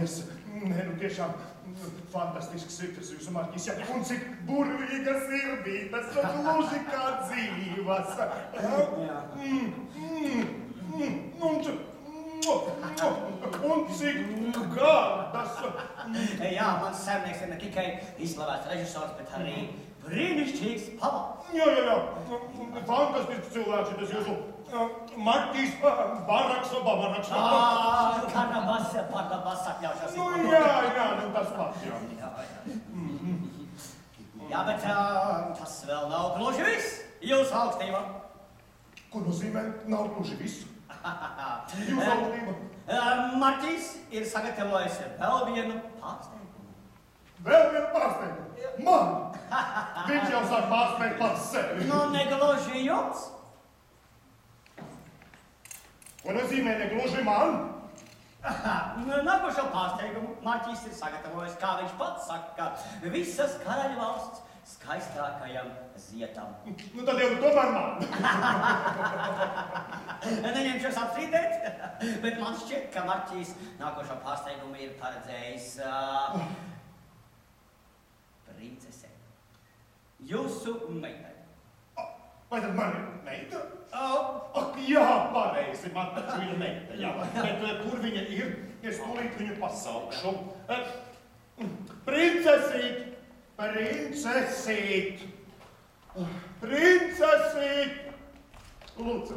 paldies. Nē, nu tiešām fantastisks ir tas jūsu Marķis, ja. Un cik burvīgas sirdītes, gluži kā dzīvas. Un cik gardas. Jā, mans saimnieks ir ne tikai izslavēts režisors, bet arī brīnišķīgs pavārs. Jā. Fantastisks cilvēks ir tas jūsu Marķis Baraks. Karabas atļaušos. Jā, tas pats, jā. Jā, bet tas vēl nav gluži viss, jūsu augstība. Ko nozīmē nav gluži viss? Jūsu augstība. Marķis ir sagatavojis vēl vienu pārsteigumu. Vēl vienu pārsteigumu? Man? Viņš jau sāk pārsteigt pats sevi. Nu, negluži jums. Ko nozīmē negluži man? Nākošo pārsteigumu Marķis ir sagatavojis, kā viņš pats saka, visas karaļvalsts skaistākajam zietam. Nu, tad jau tomēr man. Neņemšos apstrīdēt, bet man šķiet, ka Marķis nākošo pārsteigumu ir paredzējis princese. Jūsu meitai. Vai tad man ir meita? Ak, jā, pareizi, man taču ir meita, jā. Bet kur viņa ir? Es tūlīt viņu pasaukšu. Princesīt! Lūdzu.